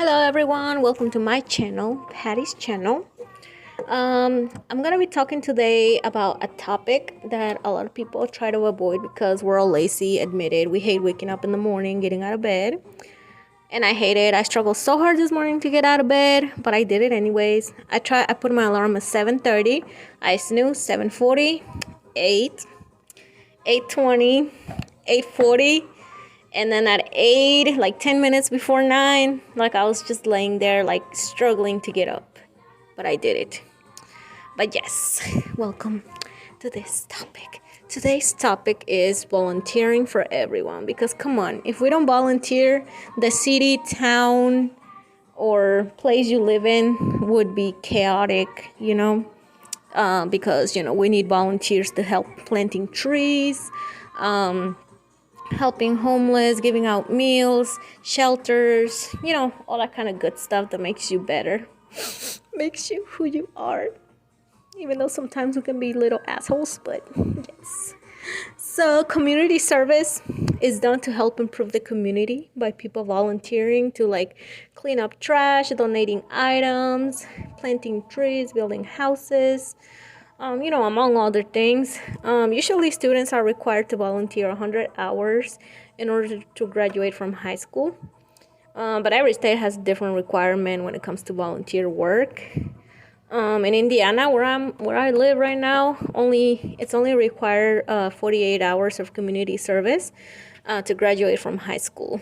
Hello everyone, welcome to my channel, Patty's channel. I'm gonna be talking today about a topic that a lot of people try to avoid because we're all lazy, admitted. We hate waking up in the morning, getting out of bed. And I hate it. I struggled so hard this morning to get out of bed, but I did it anyways. I put my alarm at 7:30. I snooze 7:40, 8, 8:20, 8:40. And then at 8, like 10 minutes before 9, like I was just laying there, like struggling to get up. But I did it. But yes, welcome to this topic. Today's topic is volunteering for everyone. Because come on, if we don't volunteer, the city, town, or place you live in would be chaotic, because, we need volunteers to help planting trees. Helping homeless, giving out meals, shelters, all that kind of good stuff that makes you better, makes you who you are. Even though sometimes we can be little assholes, but yes. So, community service is done to help improve the community by people volunteering to clean up trash, donating items, planting trees, building houses. Among other things. Usually students are required to volunteer 100 hours in order to graduate from high school. But every state has different requirement when it comes to volunteer work. In Indiana, where I live right now, it's only required 48 hours of community service to graduate from high school.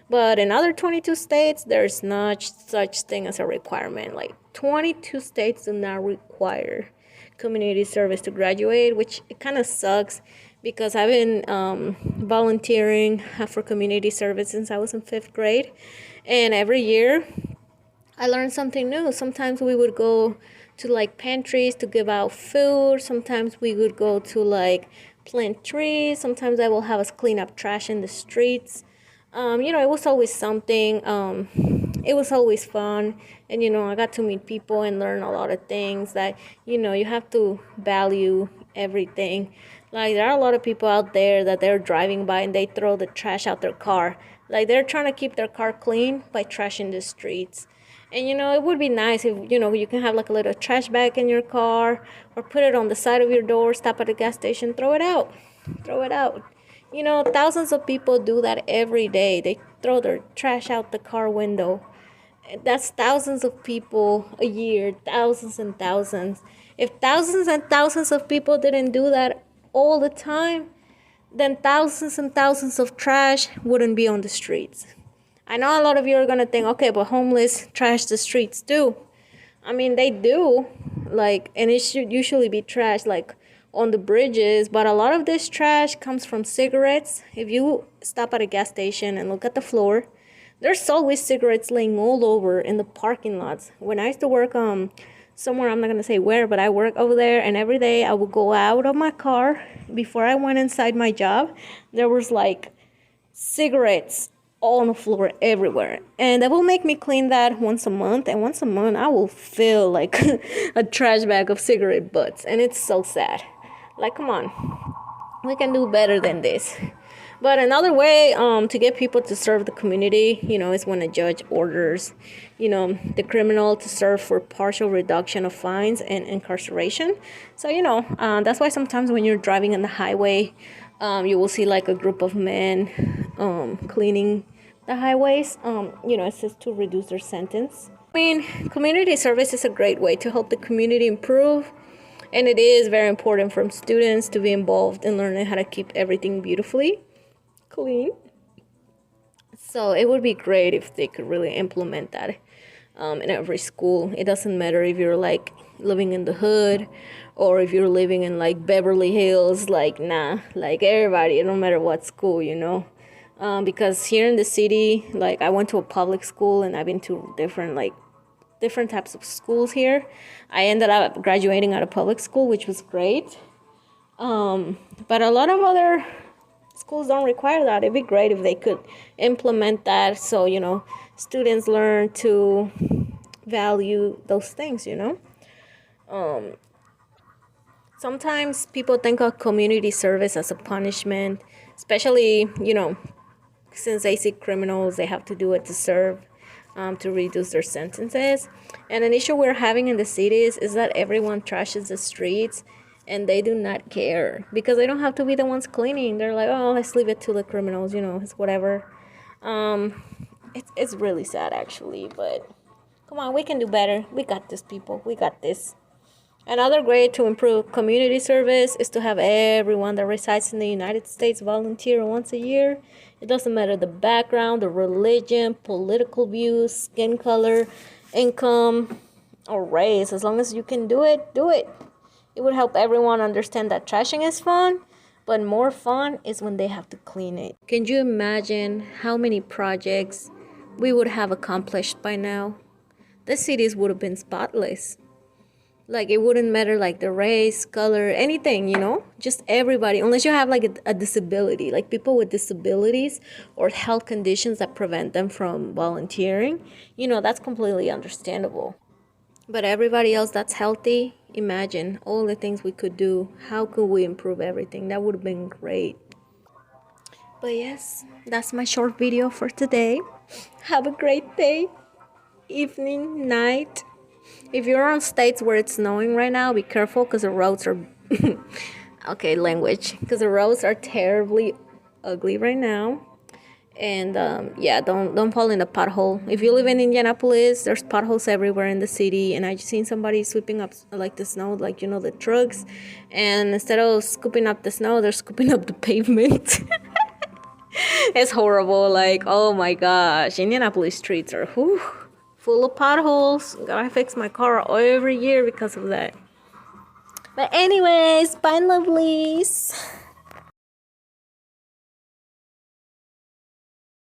But in other 22 states, there's not such thing as a requirement. Like 22 states do not require community service to graduate, which it kind of sucks because I've been volunteering for community service since I was in 5th grade. And every year I learned something new. Sometimes we would go to pantries to give out food. Sometimes we would go to plant trees. Sometimes I will have us clean up trash in the streets. It was always something. It was always fun. And, I got to meet people and learn a lot of things that, you have to value everything. There are a lot of people out there that they're driving by and they throw the trash out their car. They're trying to keep their car clean by trashing the streets. And, it would be nice if, you can have a little trash bag in your car or put it on the side of your door, stop at a gas station, throw it out. Throw it out. Thousands of people do that every day. They throw their trash out the car window. That's thousands of people a year, thousands and thousands. If thousands and thousands of people didn't do that all the time, then thousands and thousands of trash wouldn't be on the streets. I know a lot of you are going to think, okay, but homeless trash the streets too. I mean, they do, and it should usually be trash, on the bridges, but a lot of this trash comes from cigarettes. If you stop at a gas station and look at the floor, there's always cigarettes laying all over in the parking lots. When I used to work somewhere, I'm not gonna say where, but I work over there, and every day I would go out of my car before I went inside my job. There was cigarettes all on the floor everywhere, and that will make me clean that once a month, and once a month I will fill a trash bag of cigarette butts, and it's so sad. Come on, we can do better than this. But another way to get people to serve the community, is when a judge orders, the criminal to serve for partial reduction of fines and incarceration. So, that's why sometimes when you're driving on the highway, you will see a group of men cleaning the highways. It says to reduce their sentence. I mean, community service is a great way to help the community improve. And it is very important for students to be involved in learning how to keep everything beautifully clean. So it would be great if they could really implement that in every school. It doesn't matter if you're living in the hood or if you're living in Beverly Hills, everybody, no matter what school, because here in the city, I went to a public school and I've been to different types of schools here. I ended up graduating out of public school, which was great. But a lot of other schools don't require that. It'd be great if they could implement that so, students learn to value those things, Sometimes people think of community service as a punishment, especially, since they see criminals, they have to do it to serve. to reduce their sentences. And an issue we're having in the cities is that everyone trashes the streets and they do not care because they don't have to be the ones cleaning. They're like, oh, let's leave it to the criminals, it's whatever. It's really sad actually, but come on, we can do better. We got this, people. We got this. Another way to improve community service is to have everyone that resides in the United States volunteer once a year. It doesn't matter the background, the religion, political views, skin color, income, or race. As long as you can do it, do it. It would help everyone understand that trashing is fun, but more fun is when they have to clean it. Can you imagine how many projects we would have accomplished by now? The cities would have been spotless. Like, it wouldn't matter, like, the race, color, anything, just everybody, unless you have like a disability, like people with disabilities or health conditions that prevent them from volunteering, that's completely understandable. But everybody else that's healthy, imagine all the things we could do. How could we improve everything? That would have been great. But yes, that's my short video for today. Have a great day, evening, night. If you're on states where it's snowing right now, be careful because the roads are okay, language, because the roads are terribly ugly right now. And yeah, don't fall in a pothole. If you live in Indianapolis, there's potholes everywhere in the city, and I just seen somebody sweeping up like the snow, like the trucks, and instead of scooping up the snow, they're scooping up the pavement. It's horrible. Like, oh my gosh, Indianapolis streets are full of potholes. Gotta fix my car every year because of that. But anyways, bye lovelies.